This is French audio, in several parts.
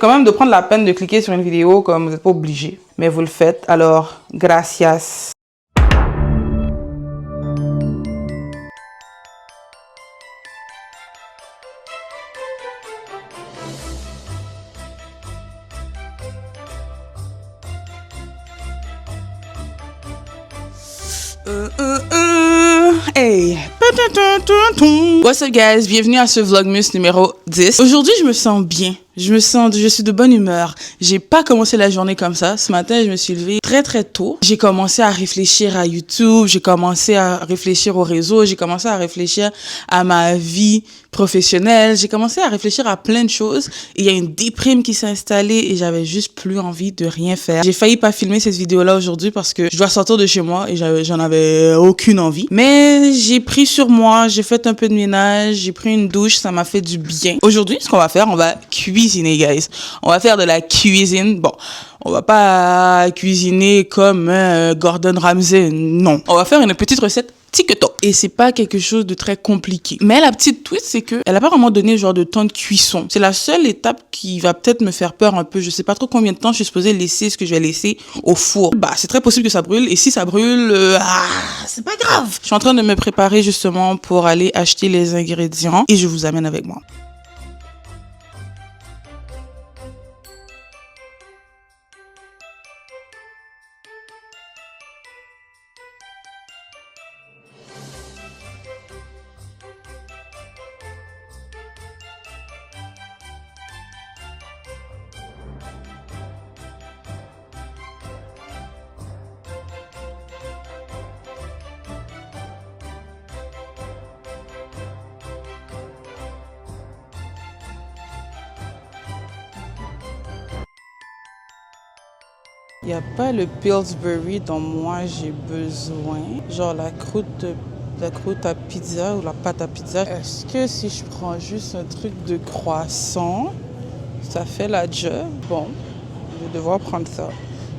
Quand même de prendre la peine de cliquer sur une vidéo comme vous n'êtes pas obligé. Mais vous le faites, alors gracias. Hey! What's up guys? Bienvenue à ce Vlogmas numéro 10. Aujourd'hui, je me sens bien. Je suis de bonne humeur. J'ai pas commencé la journée comme ça. Ce matin, je me suis levée très tôt. J'ai commencé à réfléchir à YouTube, j'ai commencé à réfléchir au réseau, j'ai commencé à réfléchir à ma vie professionnelle, j'ai commencé à réfléchir à plein de choses. Et il y a une déprime qui s'est installée et j'avais juste plus envie de rien faire. J'ai failli pas filmer cette vidéo-là aujourd'hui parce que je dois sortir de chez moi et j'en avais aucune envie. Mais j'ai pris sur moi, j'ai fait un peu de ménage, j'ai pris une douche, ça m'a fait du bien. Aujourd'hui, ce qu'on va faire, on va cuisiner, guys. On va faire de la cuisine. Bon, on va pas cuisiner comme Gordon Ramsay, non. On va faire une petite recette TikTok. Et c'est pas quelque chose de très compliqué. Mais la petite twist, c'est que elle a pas vraiment donné genre de temps de cuisson. C'est la seule étape qui va peut-être me faire peur un peu. Je sais pas trop combien de temps je suis supposée laisser ce que je vais laisser au four. Bah, c'est très possible que ça brûle. Et si ça brûle, c'est pas grave. Je suis en train de me préparer justement pour aller acheter les ingrédients et je vous amène avec moi. Il n'y a pas le Pillsbury dont moi j'ai besoin. Genre la croûte à pizza ou la pâte à pizza. Est-ce que si je prends juste un truc de croissant, ça fait la job? Bon, je vais devoir prendre ça.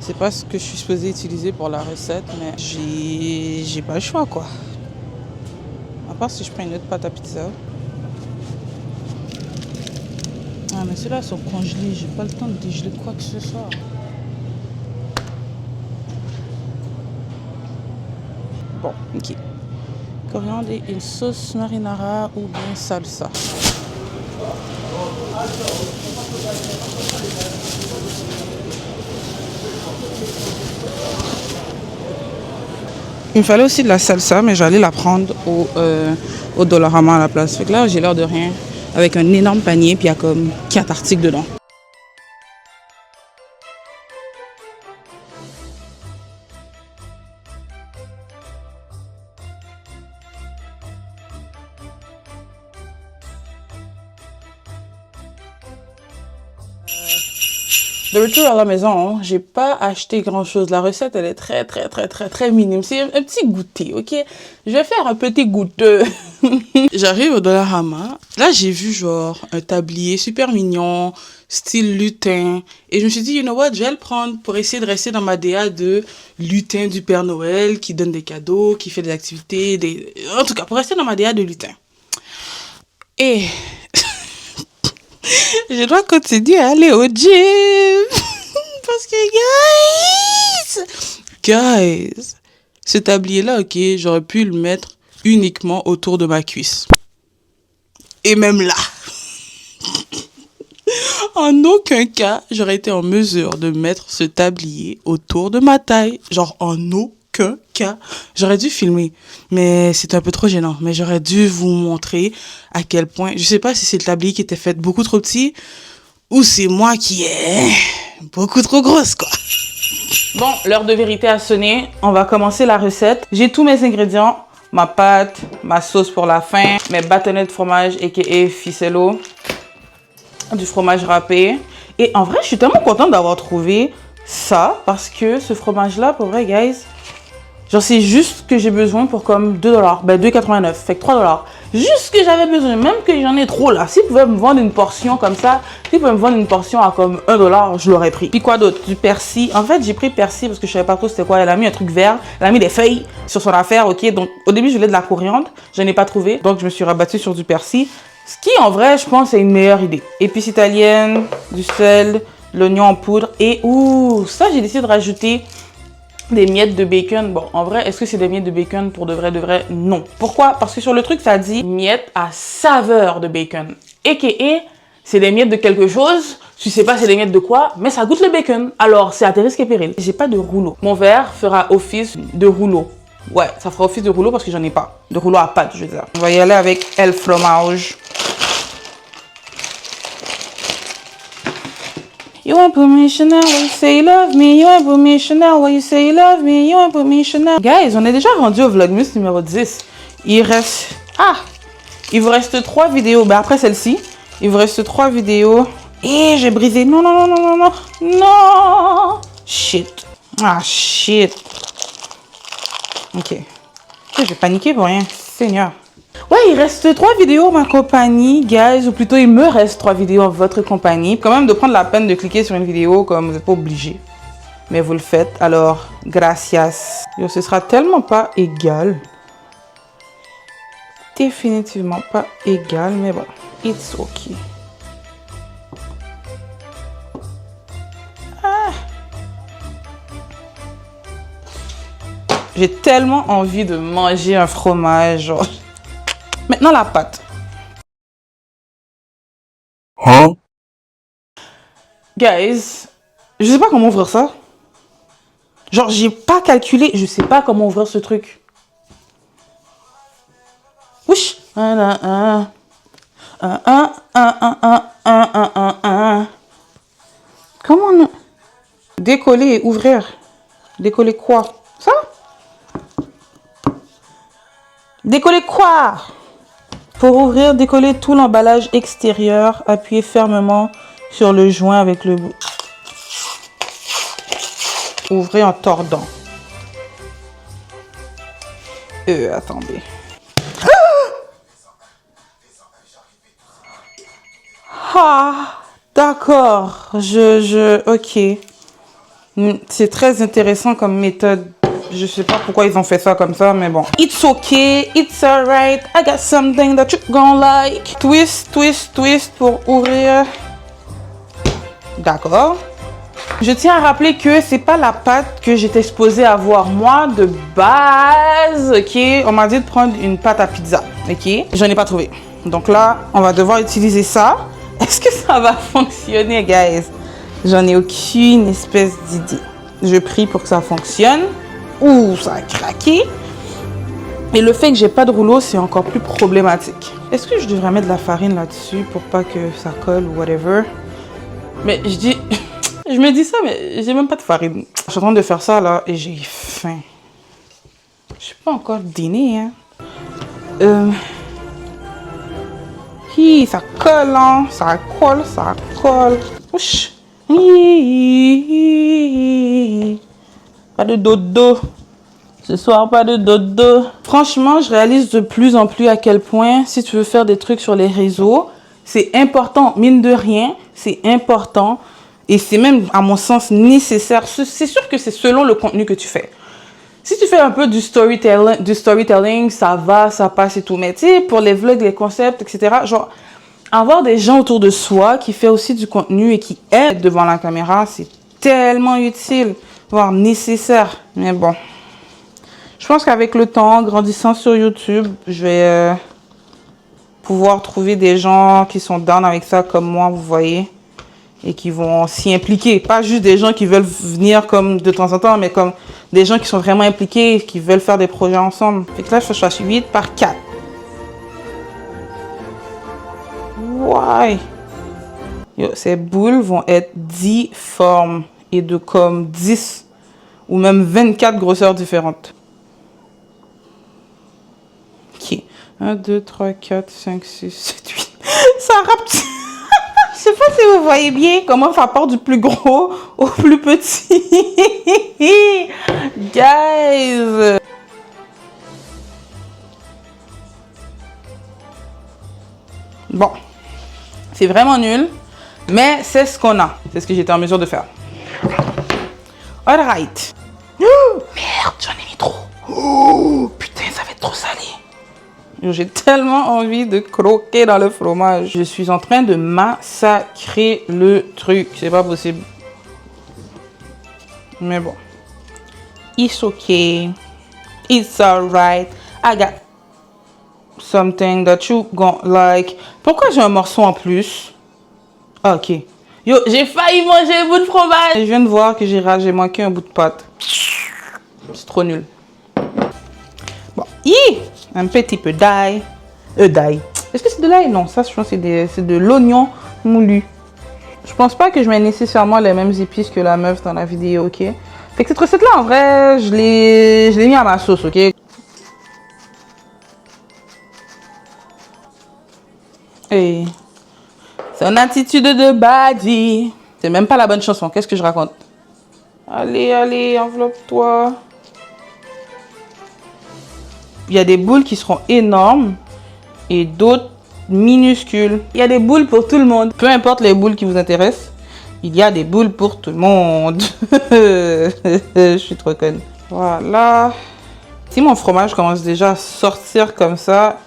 C'est pas ce que je suis supposée utiliser pour la recette, mais j'ai pas le choix quoi. À part si je prends une autre pâte à pizza. Ah mais ceux-là sont congelés, j'ai pas le temps de dégeler quoi que ce soit. Bon, ok. Coriandre et une sauce marinara ou bien salsa. Il me fallait aussi de la salsa, mais j'allais la prendre au Dollarama à la place. Fait que là, j'ai l'air de rien. Avec un énorme panier, puis il y a comme 4 articles dedans. De retour à la maison, j'ai pas acheté grand chose. La recette, elle est très minime. C'est un petit goûter, ok? Je vais faire un petit goûteux. J'arrive au Dollarama. Là, j'ai vu genre un tablier super mignon, style lutin. Et je me suis dit, you know what, je vais le prendre pour essayer de rester dans ma DA de lutin du Père Noël, qui donne des cadeaux, qui fait des activités, en tout cas, pour rester dans ma DA de lutin. Et je dois continuer à aller au gym. Parce que, guys, ce tablier-là, ok, j'aurais pu le mettre uniquement autour de ma cuisse. Et même là, en aucun cas, j'aurais été en mesure de mettre ce tablier autour de ma taille. Genre, en aucun cas. J'aurais dû filmer, mais c'est un peu trop gênant. Mais j'aurais dû vous montrer à quel point, je sais pas si c'est le tablier qui était fait beaucoup trop petit ou c'est moi qui est beaucoup trop grosse, quoi. Bon, l'heure de vérité a sonné. On va commencer la recette. J'ai tous mes ingrédients. Ma pâte, ma sauce pour la fin, mes bâtonnets de fromage, a.k.a. ficello, du fromage râpé. Et en vrai, je suis tellement contente d'avoir trouvé ça parce que ce fromage-là, pour vrai, guys, genre c'est juste ce que j'ai besoin pour comme $2. Ben 2,89, fait que $3. Juste ce que j'avais besoin, même que j'en ai trop là. S'ils pouvaient me vendre une portion comme ça, s'ils pouvaient me vendre une portion à comme $1, je l'aurais pris. Puis quoi d'autre? Du persil. En fait, j'ai pris persil parce que je savais pas trop c'était quoi. Elle a mis un truc vert, elle a mis des feuilles sur son affaire, ok. Donc au début, je voulais de la coriandre, je n'ai pas trouvé. Donc je me suis rabattue sur du persil. Ce qui, en vrai, je pense, est une meilleure idée. Épices italiennes, du sel, l'oignon en poudre et... Ouh, ça, j'ai décidé de rajouter des miettes de bacon. Bon, en vrai, est-ce que c'est des miettes de bacon pour de vrai? Non. Pourquoi? Parce que sur le truc, ça dit miettes à saveur de bacon. A.k.a. c'est des miettes de quelque chose. Tu sais pas c'est des miettes de quoi, mais ça goûte le bacon. Alors, c'est à tes risques et périls. J'ai pas de rouleau. Mon verre fera office de rouleau. Ouais, ça fera office de rouleau parce que j'en ai pas. De rouleau à pâte, je veux dire. On va y aller avec El Fromage. You ain't put me Chanel, why you say you love me? You ain't put me Chanel, why you say you love me? You ain't put me Chanel. Guys, on est déjà rendu au Vlogmas numéro 10. Il reste... Ah! Il vous reste 3 vidéos. Ben après celle-ci, il vous reste 3 vidéos. Et j'ai brisé. Non, non, non, non, non, non. Non! Shit. Ah, shit. Ok. Je vais paniquer pour rien. Seigneur. Ouais, il reste 3 vidéos en ma compagnie, guys. Ou plutôt, il me reste 3 vidéos en votre compagnie. Quand même de prendre la peine de cliquer sur une vidéo comme vous n'êtes pas obligé. Mais vous le faites. Alors, gracias. Yo, ce sera tellement pas égal. Définitivement pas égal, mais bon. It's okay. J'ai tellement envie de manger un fromage. Genre. Maintenant, la pâte. Hein? Guys, je sais pas comment ouvrir ça. Genre, j'ai pas calculé. Je sais pas comment ouvrir ce truc. Wesh. Comment on... Décoller et ouvrir. Décoller quoi? Ça? Décoller quoi? Pour ouvrir, décoller tout l'emballage extérieur. Appuyez fermement sur le joint avec le bout. Ouvrez en tordant. Attendez. Ah, d'accord. Ok. C'est très intéressant comme méthode. Je sais pas pourquoi ils ont fait ça comme ça, mais bon. It's okay, it's alright. I got something that you gonna like. Twist, twist, twist pour ouvrir. D'accord. Je tiens à rappeler que c'est pas la pâte que j'étais supposée avoir moi de base, ok? On m'a dit de prendre une pâte à pizza, ok? J'en ai pas trouvé. Donc là, on va devoir utiliser ça. Est-ce que ça va fonctionner, guys? J'en ai aucune espèce d'idée. Je prie pour que ça fonctionne. Ouh, ça a craqué. Et le fait que j'ai pas de rouleau, c'est encore plus problématique. Est-ce que je devrais mettre de la farine là-dessus pour pas que ça colle ou whatever? Mais je dis... je me dis ça, mais j'ai même pas de farine. Je suis en train de faire ça là et j'ai faim. Je suis pas encore dîné, hein. Hi, ça colle, hein. Ça colle, ça colle. Ouch. Pas de dodo. Ce soir, pas de dodo. Franchement, je réalise de plus en plus à quel point, si tu veux faire des trucs sur les réseaux, c'est important, mine de rien, c'est important. Et c'est même, à mon sens, nécessaire. C'est sûr que c'est selon le contenu que tu fais. Si tu fais un peu du storytelling, ça va, ça passe et tout. Mais tu sais, pour les vlogs, les concepts, etc., genre, avoir des gens autour de soi qui fait aussi du contenu et qui aident devant la caméra, c'est tellement utile, voire nécessaire. Mais bon, je pense qu'avec le temps, en grandissant sur YouTube, je vais pouvoir trouver des gens qui sont down avec ça comme moi, vous voyez, et qui vont s'y impliquer. Pas juste des gens qui veulent venir comme de temps en temps, mais comme des gens qui sont vraiment impliqués, qui veulent faire des projets ensemble. Fait que là, je fais 8 par 4. Why? Yo, ces boules vont être difformes et de comme 10 ou même 24 grosseurs différentes. Ok. 1, 2, 3, 4, 5, 6, 7, 8. Ça rapetisse. Je sais pas si vous voyez bien comment ça part du plus gros au plus petit. Guys. Bon. C'est vraiment nul, mais c'est ce qu'on a. C'est ce que j'étais en mesure de faire. Alright. Oh, merde, j'en ai mis trop. Oh, putain, ça va être trop salé. J'ai tellement envie de croquer dans le fromage. Je suis en train de massacrer le truc. C'est pas possible. Mais bon. It's okay. It's alright. I got something that you gon' like. Pourquoi j'ai un morceau en plus? Ok. Yo, j'ai failli manger un bout de fromage. Je viens de voir que j'ai manqué un bout de pâte. C'est trop nul. Bon. Un petit peu d'ail. D'ail. Est-ce que c'est de l'ail? Non, ça, je pense que c'est de l'oignon moulu. Je pense pas que je mets nécessairement les mêmes épices que la meuf dans la vidéo, ok? Fait que cette recette-là, en vrai, je l'ai mis à ma sauce, ok? Hey. C'est une attitude de badi. C'est même pas la bonne chanson. Qu'est-ce que je raconte? Allez, allez, enveloppe-toi. Il y a des boules qui seront énormes et d'autres minuscules. Il y a des boules pour tout le monde. Peu importe les boules qui vous intéressent, il y a des boules pour tout le monde. Je suis trop conne. Voilà. Si mon fromage commence déjà à sortir comme ça,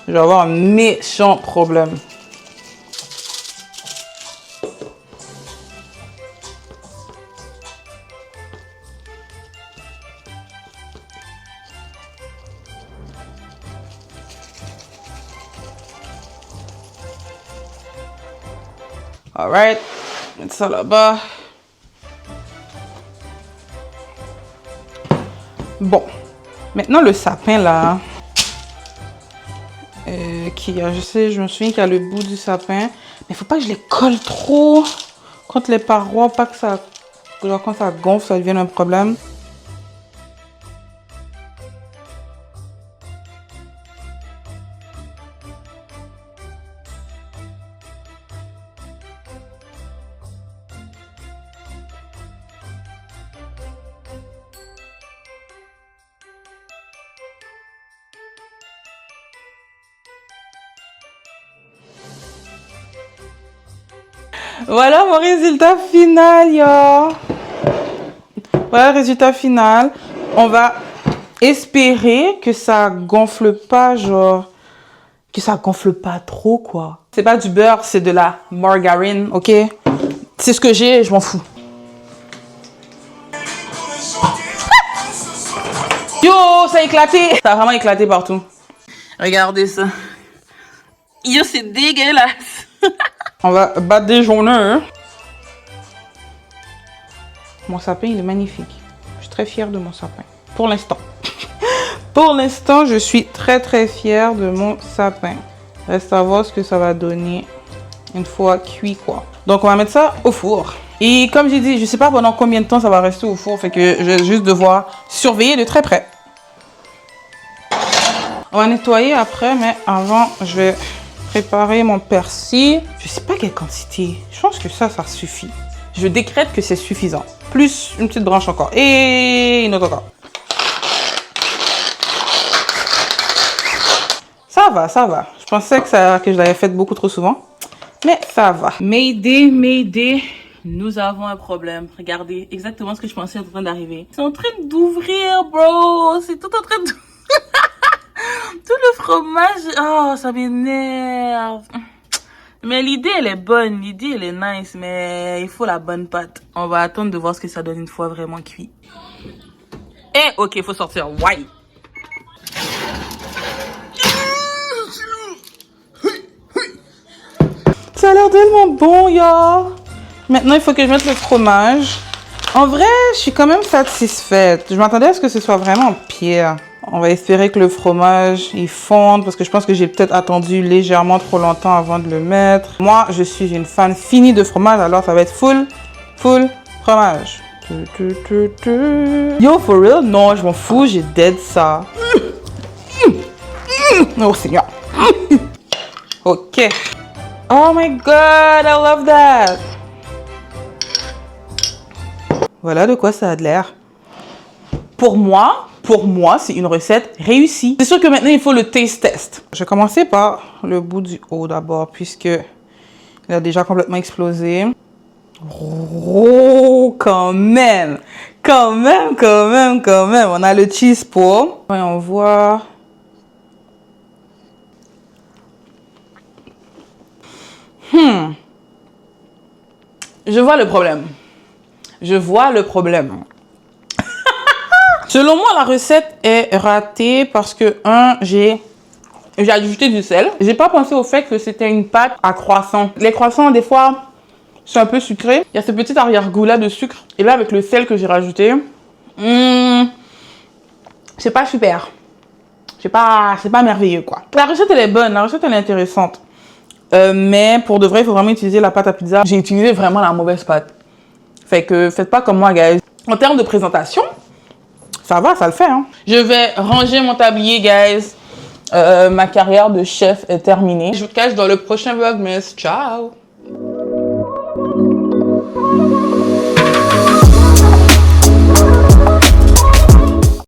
je vais avoir un méchant problème. Alright, mettre ça là-bas. Bon, maintenant le sapin là, je me souviens qu'il y a le bout du sapin, mais il faut pas que je les colle trop contre les parois, pas que ça, genre quand ça gonfle, ça devienne un problème. Voilà mon résultat final, yo. Voilà le résultat final. On va espérer que ça gonfle pas, genre, que ça gonfle pas trop, quoi. C'est pas du beurre, c'est de la margarine, ok? C'est ce que j'ai, je m'en fous. Yo, ça a éclaté! Ça a vraiment éclaté partout. Regardez ça. Yo, c'est dégueulasse. On va battre des jauneurs. Mon sapin, il est magnifique. Je suis très fière de mon sapin. Pour l'instant. Pour l'instant, je suis très très fière de mon sapin. Reste à voir ce que ça va donner une fois cuit, quoi. Donc, on va mettre ça au four. Et comme j'ai dit, je sais pas pendant combien de temps ça va rester au four. Fait que je vais juste devoir surveiller de très près. On va nettoyer après, mais avant, je vais préparer mon persil. Je sais pas quelle quantité. Je pense que ça suffit. Je décrète que c'est suffisant. Plus une petite branche encore. Et une autre encore. Ça va, ça va. Je pensais que je l'avais fait beaucoup trop souvent. Mais ça va. Mayday, Mayday. Nous avons un problème. Regardez exactement ce que je pensais en train d'arriver. C'est en train d'ouvrir, bro. C'est tout en train de... Tout le fromage, oh, ça m'énerve. Mais l'idée, elle est bonne. L'idée, elle est nice, mais il faut la bonne pâte. On va attendre de voir ce que ça donne une fois vraiment cuit. Et ok, il faut sortir. Ouais. Ça a l'air tellement bon, yo. Maintenant, il faut que je mette le fromage. En vrai, je suis quand même satisfaite. Je m'attendais à ce que ce soit vraiment pire. On va espérer que le fromage, il fonde, parce que je pense que j'ai peut-être attendu légèrement trop longtemps avant de le mettre. Moi, je suis une fan finie de fromage, alors ça va être full fromage. Yo, for real? Non, je m'en fous, j'ai dead ça. Oh, Seigneur. Ok. Oh my God, I love that. Voilà de quoi ça a de l'air. Pour moi, c'est une recette réussie. C'est sûr que maintenant, il faut le taste test. Je vais commencer par le bout du haut d'abord, puisque il a déjà complètement explosé. Oh, quand même. Quand même. On a le cheese pour. Voyons voir. Je vois le problème. Je vois le problème. Selon moi, la recette est ratée parce que, j'ai ajouté du sel. J'ai pas pensé au fait que c'était une pâte à croissant. Les croissants, des fois, sont un peu sucrés. Il y a ce petit arrière-goût là de sucre. Et là, avec le sel que j'ai rajouté, c'est pas super. C'est pas merveilleux, quoi. La recette, elle est bonne. La recette, elle est intéressante. Mais pour de vrai, il faut vraiment utiliser la pâte à pizza. J'ai utilisé vraiment la mauvaise pâte. Fait que faites pas comme moi, guys. En termes de présentation, ça va, ça le fait, hein. Je vais ranger mon tablier, guys. Ma carrière de chef est terminée. Je vous cache dans le prochain vlog, mais ciao!